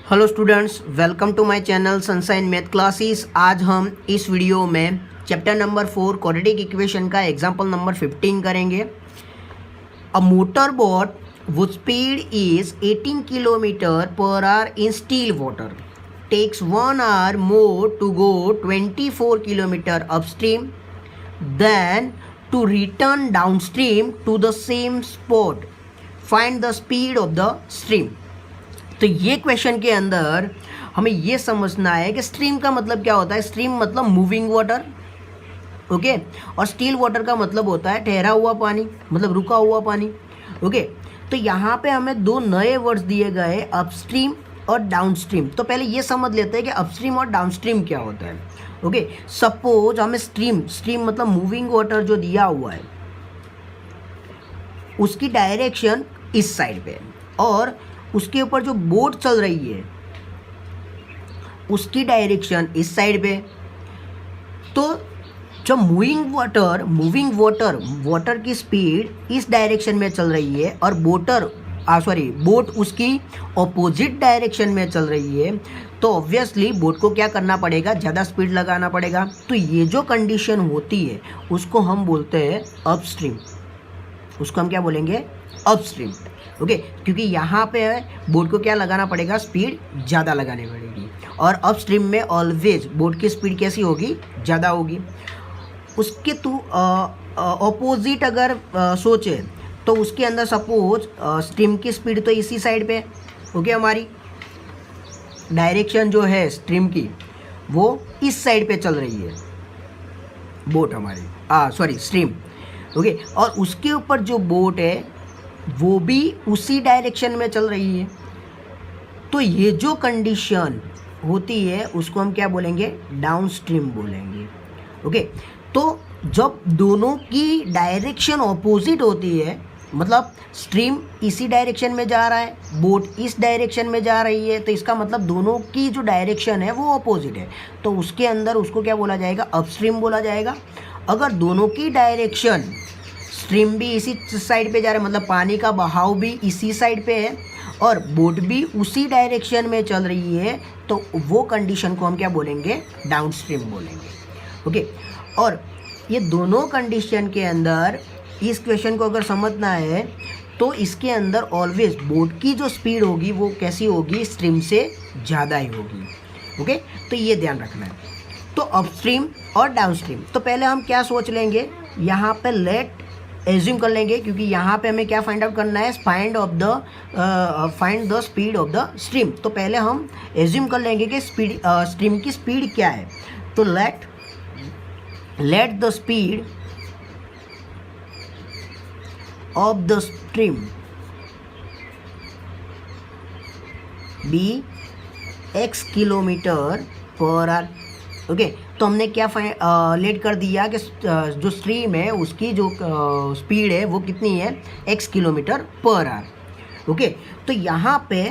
Hello students, welcome to my channel Sunshine Math Classes. आज हम इस वीडियो में चैप्टर नंबर 4 क्वाड्रेटिक इक्वेशन का एग्जांपल नंबर 15 करेंगे। A motor boat whose speed is 18 kilometre per hour in still water takes 1 hour more to go 24 kilometre upstream than to return downstream to the same spot. Find the speed of the stream. तो ये question के अंदर हमें ये समझना है कि stream का मतलब क्या होता है। स्ट्रीम मतलब मूविंग वाटर, ओके, और स्टिल वाटर का मतलब होता है ठहरा हुआ पानी, मतलब रुका हुआ पानी, ओके। तो यहाँ पे हमें दो नए वर्ड्स दिए गए, अपस्ट्रीम और डाउनस्ट्रीम। तो पहले ये समझ लेते हैं कि अपस्ट्रीम और डाउनस्ट्रीम क्या होता है, ओके। सपोज हमें स्ट्रीम मतलब मूविंग वाटर जो दिया हुआ है उसकी डायरेक्शन इस साइड पे और उसके ऊपर जो बोट चल रही है उसकी डायरेक्शन इस साइड पे। तो जब मूविंग वाटर की स्पीड इस डायरेक्शन में चल रही है और बोट उसकी ऑपोजिट डायरेक्शन में चल रही है, तो ऑब्वियसली बोट को क्या करना पड़ेगा, ज़्यादा स्पीड लगाना पड़ेगा। तो ये जो कंडीशन होती है उसको हम बोलते हैं अपस्ट्रीम। उसको हम क्या बोलेंगे, अपस्ट्रीम, ओके। क्योंकि यहाँ पे बोट को क्या लगाना पड़ेगा, स्पीड ज़्यादा लगानी पड़ेगी। और अपस्ट्रीम में ऑलवेज बोट की स्पीड कैसी होगी, ज़्यादा होगी। उसके ऑपोजिट अगर सोचे तो उसके अंदर सपोज स्ट्रीम की स्पीड तो इसी साइड पे, ओके, हमारी डायरेक्शन जो है स्ट्रीम की वो इस साइड पे चल रही है बोट हमारी, स्ट्रीम, ओके। और उसके ऊपर जो बोट है वो भी उसी डायरेक्शन में चल रही है। तो ये जो कंडीशन होती है उसको हम क्या बोलेंगे, डाउनस्ट्रीम बोलेंगे, ओके। तो जब दोनों की डायरेक्शन ऑपोजिट होती है, मतलब स्ट्रीम इसी डायरेक्शन में जा रहा है, बोट इस डायरेक्शन में जा रही है, तो इसका मतलब दोनों की जो डायरेक्शन है वो ऑपोजिट है। तो उसके अंदर उसको क्या बोला जाएगा, अपस्ट्रीम बोला जाएगा। अगर दोनों की डायरेक्शन, स्ट्रीम भी इसी साइड पे जा रहा है, मतलब पानी का बहाव भी इसी साइड पे है और बोट भी उसी डायरेक्शन में चल रही है, तो वो कंडीशन को हम क्या बोलेंगे, डाउनस्ट्रीम बोलेंगे, ओके। और ये दोनों कंडीशन के अंदर इस क्वेश्चन को अगर समझना है तो इसके अंदर ऑलवेज बोट की जो स्पीड होगी वो कैसी होगी, स्ट्रीम से ज़्यादा ही होगी, ओके। तो ये ध्यान रखना है। तो अपस्ट्रीम और डाउनस्ट्रीम, तो पहले हम क्या सोच लेंगे, यहाँ पे लेट एज्यूम कर लेंगे, क्योंकि यहाँ पे हमें क्या फाइंड आउट करना है, find the speed of the stream. तो पहले हम एज्यूम कर लेंगे कि स्ट्रीम की स्पीड क्या है। तो let the speed of the stream be x kilometre per hour, okay. तो हमने क्या लेट कर दिया कि जो स्ट्रीम है उसकी जो स्पीड है वो कितनी है, x kilometre per hour, okay. तो यहाँ पे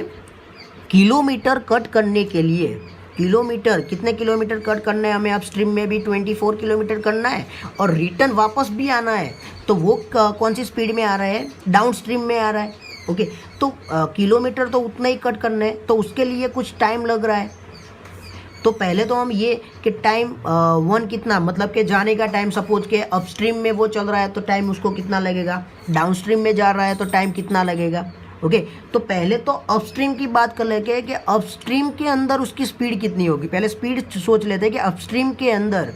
किलोमीटर कट करने के लिए, किलोमीटर कितने किलोमीटर कट करना है हमें, अब स्ट्रीम में भी 24 किलोमीटर करना है और रिटर्न वापस भी आना है। तो वो कौन सी स्पीड में आ रहा है, डाउन स्ट्रीम में आ रहा है, ओके। तो किलोमीटर तो उतना ही कट करना है, तो उसके लिए कुछ टाइम लग रहा है। तो पहले तो हम ये कि टाइम वन कितना, मतलब कि जाने का टाइम, सपोज के अपस्ट्रीम में वो चल रहा है तो टाइम उसको कितना लगेगा, डाउनस्ट्रीम में जा रहा है तो टाइम कितना लगेगा, ओके। तो पहले तो अपस्ट्रीम की बात कर लेते हैं कि अपस्ट्रीम के अंदर उसकी स्पीड कितनी होगी। पहले स्पीड सोच लेते हैं कि अपस्ट्रीम के अंदर,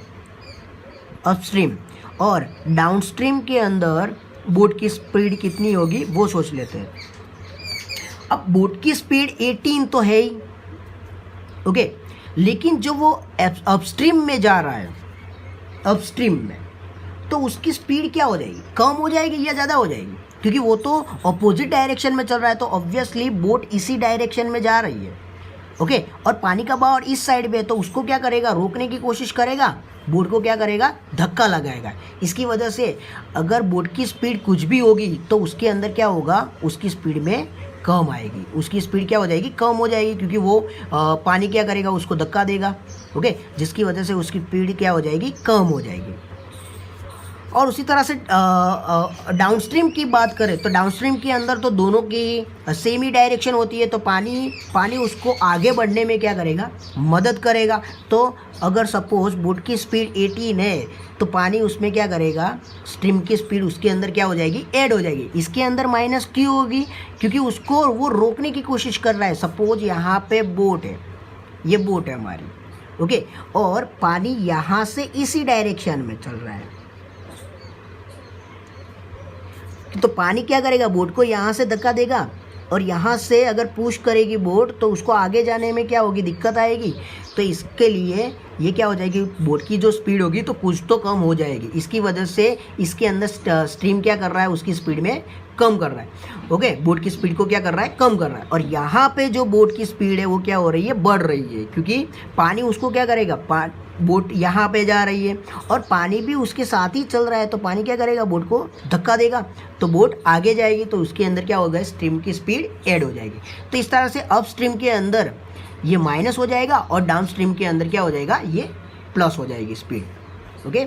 अपस्ट्रीम और डाउनस्ट्रीम के अंदर बोट की स्पीड कितनी होगी वो सोच लेते हैं। अब बोट की स्पीड 18 तो है ही, ओके। लेकिन जो वो अपस्ट्रीम में जा रहा है, अपस्ट्रीम में, तो उसकी स्पीड क्या हो जाएगी, कम हो जाएगी या ज़्यादा हो जाएगी, क्योंकि वो तो अपोजिट डायरेक्शन में चल रहा है। तो ऑब्वियसली बोट इसी डायरेक्शन में जा रही है, ओके। और पानी का बहाव इस साइड पे, तो उसको क्या करेगा, रोकने की कोशिश करेगा, बोट को क्या करेगा, धक्का लगाएगा। इसकी वजह से अगर बोट की स्पीड कुछ भी होगी तो उसके अंदर क्या होगा, उसकी स्पीड में कम आएगी, उसकी स्पीड क्या हो जाएगी, कम हो जाएगी, क्योंकि वो पानी क्या करेगा, उसको धक्का देगा, ओके, जिसकी वजह से उसकी स्पीड क्या हो जाएगी, कम हो जाएगी। और उसी तरह से डाउनस्ट्रीम की बात करें तो डाउनस्ट्रीम के अंदर तो दोनों की सेम ही डायरेक्शन होती है, तो पानी उसको आगे बढ़ने में क्या करेगा, मदद करेगा। तो अगर सपोज बोट की स्पीड 18 है तो पानी उसमें क्या करेगा, स्ट्रीम की स्पीड उसके अंदर क्या हो जाएगी, ऐड हो जाएगी। इसके अंदर माइनस क्यों होगी, क्योंकि उसको वो रोकने की कोशिश कर रहा है। सपोज यहाँ पे बोट है, ये बोट है हमारी, ओके, और पानी यहाँ से इसी डायरेक्शन में चल रहा है, तो पानी क्या करेगा, बोट को यहाँ से धक्का देगा, और यहाँ से अगर पुश करेगी बोट तो उसको आगे जाने में क्या होगी, दिक्कत आएगी। तो इसके लिए ये क्या हो जाएगी, बोट की जो स्पीड होगी तो कुछ तो कम हो जाएगी। इसकी वजह से इसके अंदर स्ट्रीम क्या कर रहा है, उसकी स्पीड में कम कर रहा है, ओके, बोट की स्पीड को क्या कर रहा है, कम कर रहा है। और यहाँ पे जो बोट की स्पीड है वो क्या हो रही है, बढ़ रही है, क्योंकि पानी उसको क्या करेगा, बोट यहाँ पे जा रही है और पानी भी उसके साथ ही चल रहा है, तो पानी क्या करेगा, बोट को धक्का देगा, तो बोट आगे जाएगी, तो उसके अंदर क्या होगा, स्ट्रीम की स्पीड ऐड हो जाएगी। तो इस तरह से अप स्ट्रीम के अंदर ये माइनस हो जाएगा और डाउन स्ट्रीम के अंदर क्या हो जाएगा, ये प्लस हो जाएगी स्पीड, ओके।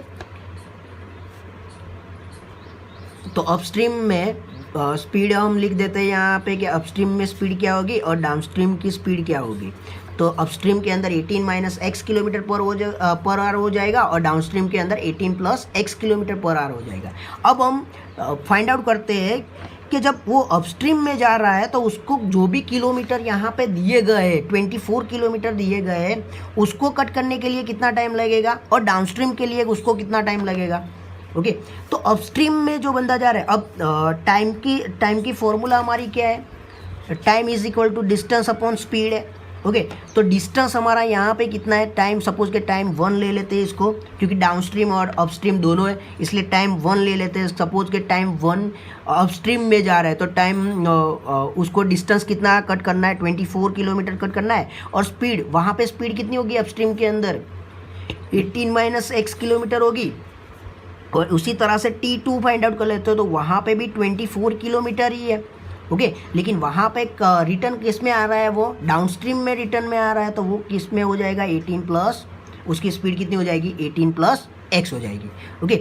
तो अपस्ट्रीम में स्पीड हम लिख देते हैं यहाँ पे कि अपस्ट्रीम में स्पीड क्या होगी और डाउनस्ट्रीम की स्पीड क्या होगी। तो अपस्ट्रीम के अंदर 18 - x किलोमीटर पर आवर हो जाएगा और डाउनस्ट्रीम के अंदर 18 + x किलोमीटर पर आवर हो जाएगा। अब हम फाइंड आउट करते हैं कि जब वो अपस्ट्रीम में जा रहा है तो उसको जो भी किलोमीटर यहाँ पे दिए गए 24 किलोमीटर दिए गए, उसको कट करने के लिए कितना टाइम लगेगा और डाउनस्ट्रीम के लिए उसको कितना टाइम लगेगा, ओके। तो अपस्ट्रीम में जो बंदा जा रहा है, अब टाइम की फॉर्मूला हमारी क्या है, time is equal to distance upon speed है, ओके। तो डिस्टेंस हमारा यहाँ पे कितना है, टाइम, सपोज के टाइम 1 ले लेते हैं इसको, क्योंकि डाउनस्ट्रीम और अपस्ट्रीम दोनों है, इसलिए टाइम 1 ले लेते हैं। सपोज के टाइम 1 अपस्ट्रीम में जा रहा है तो टाइम उसको डिस्टेंस कितना कट करना है, 24 किलोमीटर कट करना है। और स्पीड, वहाँ पे स्पीड कितनी होगी अपस्ट्रीम के अंदर, 18 - x किलोमीटर होगी। और उसी तरह से T2 फाइंड आउट कर लेते हो तो वहाँ पे भी 24 किलोमीटर ही है, ओके। लेकिन वहाँ पे रिटर्न किस में आ रहा है, वो डाउनस्ट्रीम में रिटर्न में आ रहा है, तो वो किस में हो जाएगा, 18 प्लस, उसकी स्पीड कितनी हो जाएगी, 18 + x हो जाएगी, ओके।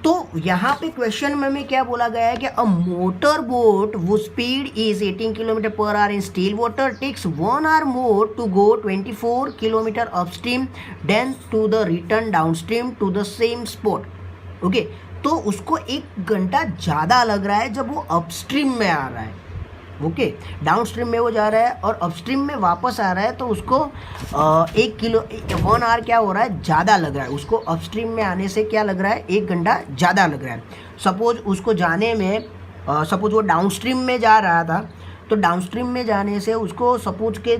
तो यहाँ पे क्वेश्चन में क्या बोला गया है कि अ मोटर बोट वो speed is 18 kilometre per hour in still water takes 1 hour more to go 24 kilometre upstream than to the return downstream to the same spot, okay. तो उसको 1 घंटा ज़्यादा लग रहा है जब वो अपस्ट्रीम में आ रहा है, ओके। डाउनस्ट्रीम में वो जा रहा है और अपस्ट्रीम में वापस आ रहा है, तो उसको 1 hour क्या हो रहा है, ज़्यादा लग रहा है उसको। अपस्ट्रीम में आने से क्या लग रहा है, 1 घंटा ज़्यादा लग रहा है। सपोज उसको जाने में, सपोज वो डाउनस्ट्रीम में जा रहा था, तो डाउनस्ट्रीम में जाने से उसको सपोज के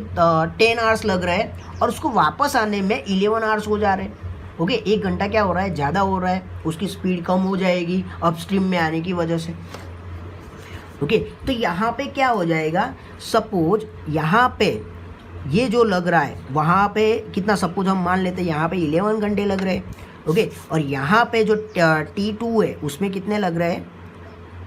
10 hours लग रहा है और उसको वापस आने में 11 hours हो जा रहे हैं, ओके। 1 घंटा क्या हो रहा है, ज़्यादा हो रहा है, उसकी स्पीड कम हो जाएगी अपस्ट्रीम में आने की वजह से, ओके। तो यहाँ पे क्या हो जाएगा, सपोज यहाँ पे ये जो लग रहा है वहाँ पे कितना, सपोज हम मान लेते हैं यहाँ पे 11 घंटे लग रहे हैं, ओके। और यहाँ पे जो T2 है उसमें कितने लग रहे हैं,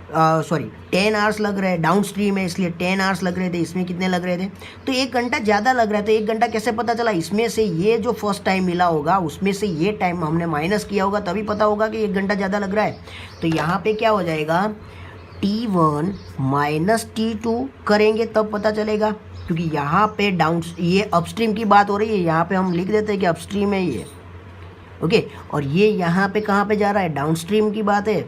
10 hours लग रहे हैं, डाउन स्ट्रीम है इसलिए 10 hours लग रहे थे, इसमें कितने लग रहे थे, तो 1 घंटा ज़्यादा लग रहा है। तो 1 घंटा कैसे पता चला, इसमें से ये जो फर्स्ट टाइम मिला होगा उसमें से ये टाइम हमने माइनस किया होगा, तभी पता होगा कि 1 घंटा ज़्यादा लग रहा है। तो यहाँ पे क्या हो जाएगा, T1 - T2 करेंगे तब पता चलेगा, क्योंकि यहाँ पे ये अपस्ट्रीम की बात हो रही है, यहाँ पे हम लिख देते हैं कि अपस्ट्रीम है ये, ओके। और ये यहाँ पे कहाँ पे जा रहा है, डाउनस्ट्रीम की बात है,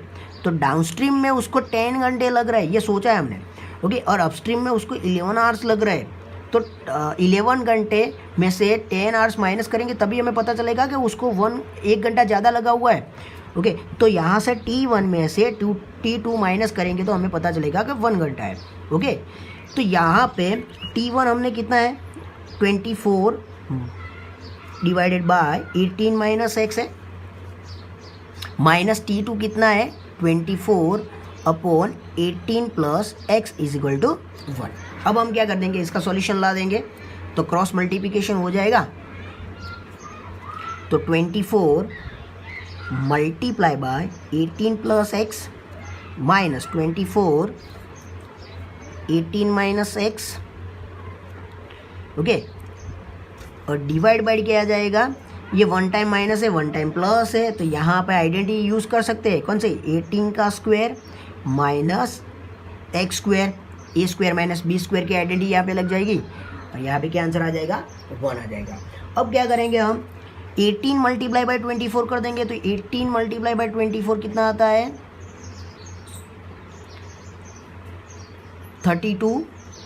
तो डाउनस्ट्रीम में उसको 10 घंटे लग रहा है, ये सोचा है हमने, ओके। और अपस्ट्रीम में उसको 11 hours लग रहा है, तो 11 घंटे में से 10 hours माइनस करेंगे तभी हमें पता चलेगा कि उसको 1 घंटा ज़्यादा लगा हुआ है, ओके। तो यहाँ से T1 में से T2 माइनस करेंगे तो हमें पता चलेगा कि 1 घंटा है, ओके। तो यहाँ पे T1 हमने कितना है, 24 डिवाइडेड बाय 18 - x है, माइनस T2 कितना है, 24 अपॉन 18 + x = 1। अब हम क्या कर देंगे, इसका सॉल्यूशन ला देंगे, तो क्रॉस मल्टीप्लिकेशन हो जाएगा। तो 24 multiply by 18 + x minus 24 18 - x, okay. और डिवाइड बाय क्या आ जाएगा, ये वन टाइम माइनस है, वन टाइम प्लस है, तो यहाँ पे आइडेंटिटी यूज़ कर सकते हैं। कौन से? 18 का स्क्वायर माइनस एक्स स्क्वायर, ए स्क्वायर माइनस बी स्क्वायर की आइडेंटिटी यहाँ पे लग जाएगी और यहाँ पे क्या आंसर आ जाएगा? 1 आ जाएगा। अब क्या करेंगे हम? 18 मल्टीप्लाई बाई 24 कर देंगे, तो 18 मल्टीप्लाई बाई 24 कितना आता है? 32,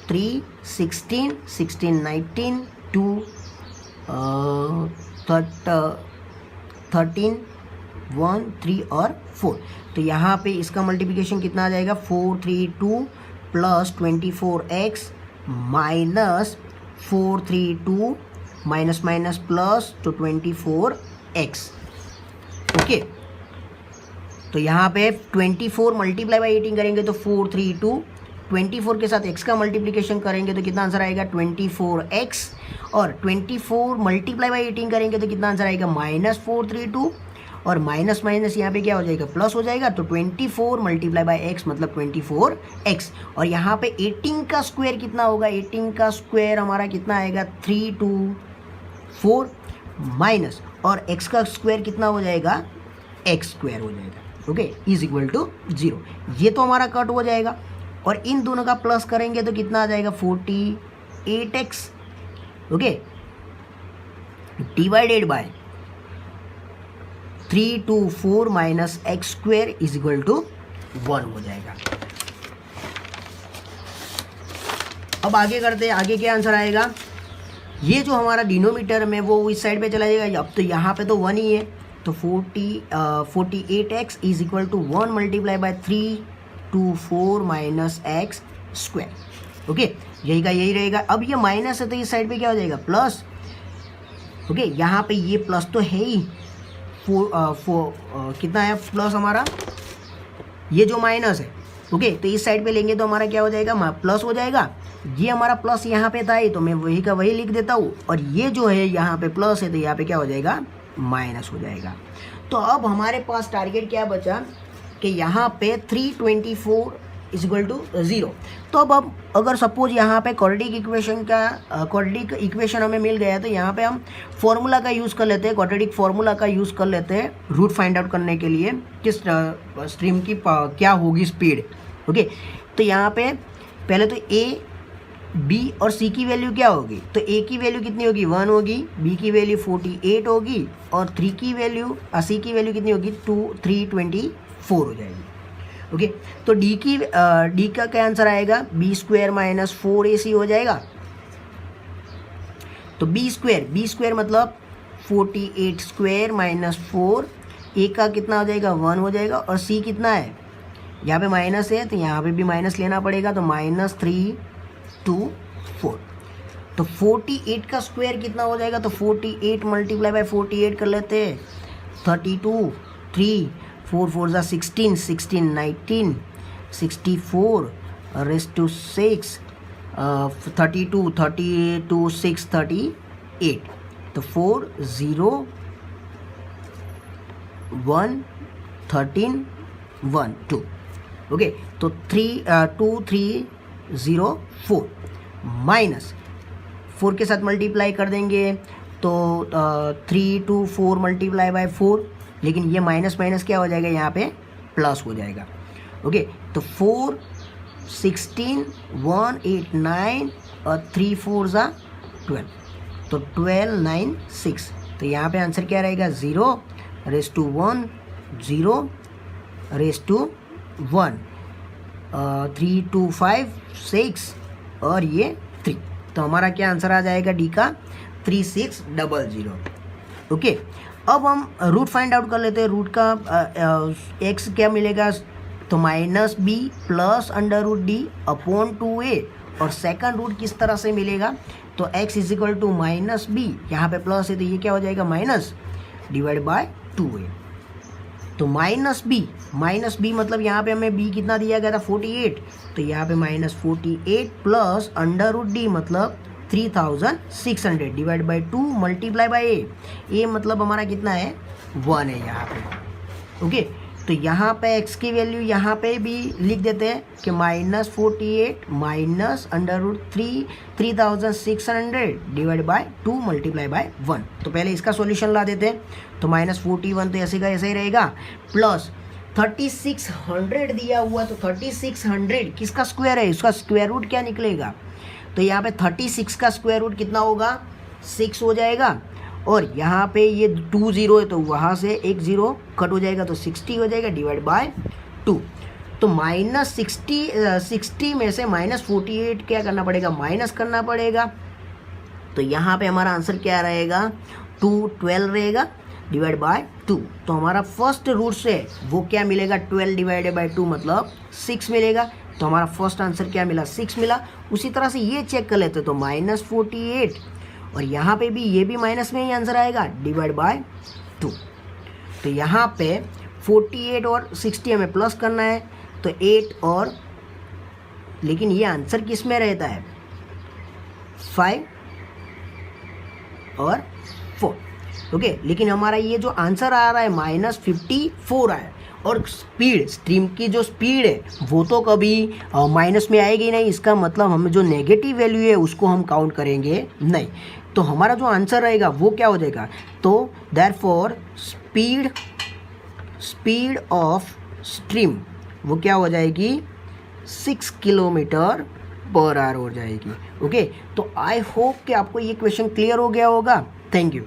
3, 16, 16, 19, 2, 13, 1, 3 और 4। तो यहाँ पे इसका मल्टीप्लिकेशन कितना आ जाएगा? 432 plus 24x minus 432 minus minus plus तो 24x। ओके, तो यहाँ पे 24 मल्टीप्लाई बाई 18 करेंगे तो 432, 24 के साथ x का मल्टीप्लिकेशन करेंगे तो कितना आंसर आएगा? 24x, और 24 मल्टीप्लाई बाई 18 करेंगे तो कितना आंसर आएगा? -432, और माइनस माइनस यहाँ पे क्या हो जाएगा? प्लस हो जाएगा, तो 24 मल्टीप्लाई बाई एक्स मतलब 24x। और यहाँ पे 18 का स्क्वायर कितना होगा? 18 का स्क्वायर हमारा कितना आएगा? 324 माइनस, और x का स्क्वायर कितना हो जाएगा? x स्क्वायर हो जाएगा। Okay, is equal to 0। ये तो हमारा कट हो जाएगा, और इन दोनों का प्लस करेंगे तो कितना आ जाएगा? 48x। Okay, divided by 324 minus x square is equal to 1 हो जाएगा। अब आगे करते हैं, आगे क्या आंसर आएगा? ये जो हमारा डिनोमीटर में वो इस साइड पे चला जाएगा, अब तो यहाँ पे तो 1 ही है, तो 48x is equal to 1 multiply by 324 minus x square. Okay, यही का यही रहेगा। अब ये माइनस है तो इस साइड पे क्या हो जाएगा? प्लस। ओके, यहाँ पे ये प्लस तो है ही, कितना है प्लस हमारा? ये जो माइनस है। ओके, तो इस साइड पे लेंगे तो हमारा क्या हो जाएगा? प्लस हो जाएगा। ये हमारा प्लस यहाँ पे था, तो मैं वही का वही लिख देता हूँ, और ये जो है यहाँ पे प्लस है तो यहाँ पे क्या हो जाएगा? माइनस हो जाएगा। तो अब हमारे पास टारगेट क्या बचा कि यहाँ पे 324 इज इक्वल टू 0। तो अब अगर सपोज यहाँ पे क्वाड्रेटिक इक्वेशन हमें मिल गया, तो यहाँ पे हम फॉर्मूला का यूज़ कर लेते हैं, क्वाड्रेटिक फॉर्मूला का यूज़ कर लेते हैं रूट फाइंड आउट करने के लिए, किस स्ट्रीम की क्या होगी स्पीड। ओके, तो यहाँ पे पहले तो ए, बी और सी की वैल्यू क्या होगी? तो ए की वैल्यू कितनी होगी? 1 होगी, बी की वैल्यू 48 होगी, और सी की वैल्यू कितनी होगी? 324 हो जाएगी। ओके, तो डी का क्या आंसर आएगा? बी स्क्वायर माइनस 4ac हो जाएगा। तो बी स्क्वायर मतलब 48 स्क्वायर माइनस 4, ए का कितना हो जाएगा? 1 हो जाएगा, और सी कितना है? यहाँ पे माइनस है तो यहाँ पे भी माइनस लेना पड़ेगा, तो -324। तो 48 का स्क्वायर कितना हो जाएगा? तो 48 मल्टीप्लाई बाय 48 कर लेते हैं, 32, 3, 4 4 जा 16, 16, 19, 64 रेस्ट टू 6, 32, 6, 38, तो 4 0 1 13 1 2। ओके, तो 2304 माइनस 4 के साथ मल्टीप्लाई कर देंगे तो 324 मल्टीप्लाई बाय 4, लेकिन ये माइनस माइनस क्या हो जाएगा? यहाँ पे प्लस हो जाएगा। ओके, तो 4 16 1 8 9 और 3 4 जा 12, तो 12 9 6। तो यहाँ पे आंसर क्या रहेगा? 0 रेस टू 1, 0 रेस टू 1, 3 2 5 6 और ये 3। तो हमारा क्या आंसर आ जाएगा? डी का 3600। ओके, अब हम रूट फाइंड आउट कर लेते हैं। रूट का एक्स क्या मिलेगा? तो -b plus √d upon 2a, और सेकंड रूट किस तरह से मिलेगा? तो x is equal to -b, यहाँ पे प्लस है तो ये क्या हो जाएगा? Minus divide by 2a। तो -b मतलब यहाँ पे हमें b कितना दिया गया था? 48, तो यहाँ पे -48 प्लस √d मतलब 3600 डिवाइड बाई 2 मल्टीप्लाई बाई ए मतलब हमारा कितना है? 1 है यहाँ पे। ओके, तो यहाँ पे x की वैल्यू यहाँ पे भी लिख देते हैं कि -48 minus √3 3600 divide by 2 multiply by 1। तो पहले इसका सॉल्यूशन ला देते हैं। तो -41 तो ऐसे का ऐसे ही रहेगा, प्लस 3600 दिया हुआ, तो 3600 किसका स्क्वायर है, उसका स्क्वायर रूट क्या निकलेगा। तो यहाँ पे 36 का स्क्वायर रूट कितना होगा, 6 हो जाएगा। और यहाँ पे ये 2 0 है तो वहाँ से एक 0 कट हो जाएगा, तो 60 हो जाएगा डिवाइड बाय 2। तो -60 में से -48 क्या करना पड़ेगा, माइनस करना पड़ेगा। तो यहाँ पे हमारा आंसर क्या रहेगा, 212 रहेगा डिवाइड बाय 2। तो हमारा फर्स्ट रूट से वो क्या मिलेगा, 12 डिवाइडेड बाय 2 मतलब 6 मिलेगा। तो हमारा फर्स्ट आंसर क्या मिला, 6 मिला। उसी तरह से ये चेक कर लेते तो -48 और यहाँ पे भी ये भी माइनस में ही आंसर आएगा डिवाइड बाय 2। तो यहाँ पे 48 और 60 हमें प्लस करना है, तो 8 और, लेकिन ये आंसर किस में रहता है, 5 और 4। ओके, लेकिन हमारा ये जो आंसर आ रहा है -54 आया, और स्पीड, स्ट्रीम की जो स्पीड है वो तो कभी माइनस में आएगी नहीं। इसका मतलब हम जो नेगेटिव वैल्यू है उसको हम काउंट करेंगे नहीं। तो हमारा जो आंसर रहेगा वो क्या हो जाएगा, तो देयरफॉर स्पीड ऑफ स्ट्रीम वो क्या हो जाएगी, 6 किलोमीटर/आवर हो जाएगी। ओके, तो आई होप कि आपको ये क्वेश्चन क्लियर हो गया होगा। Thank you.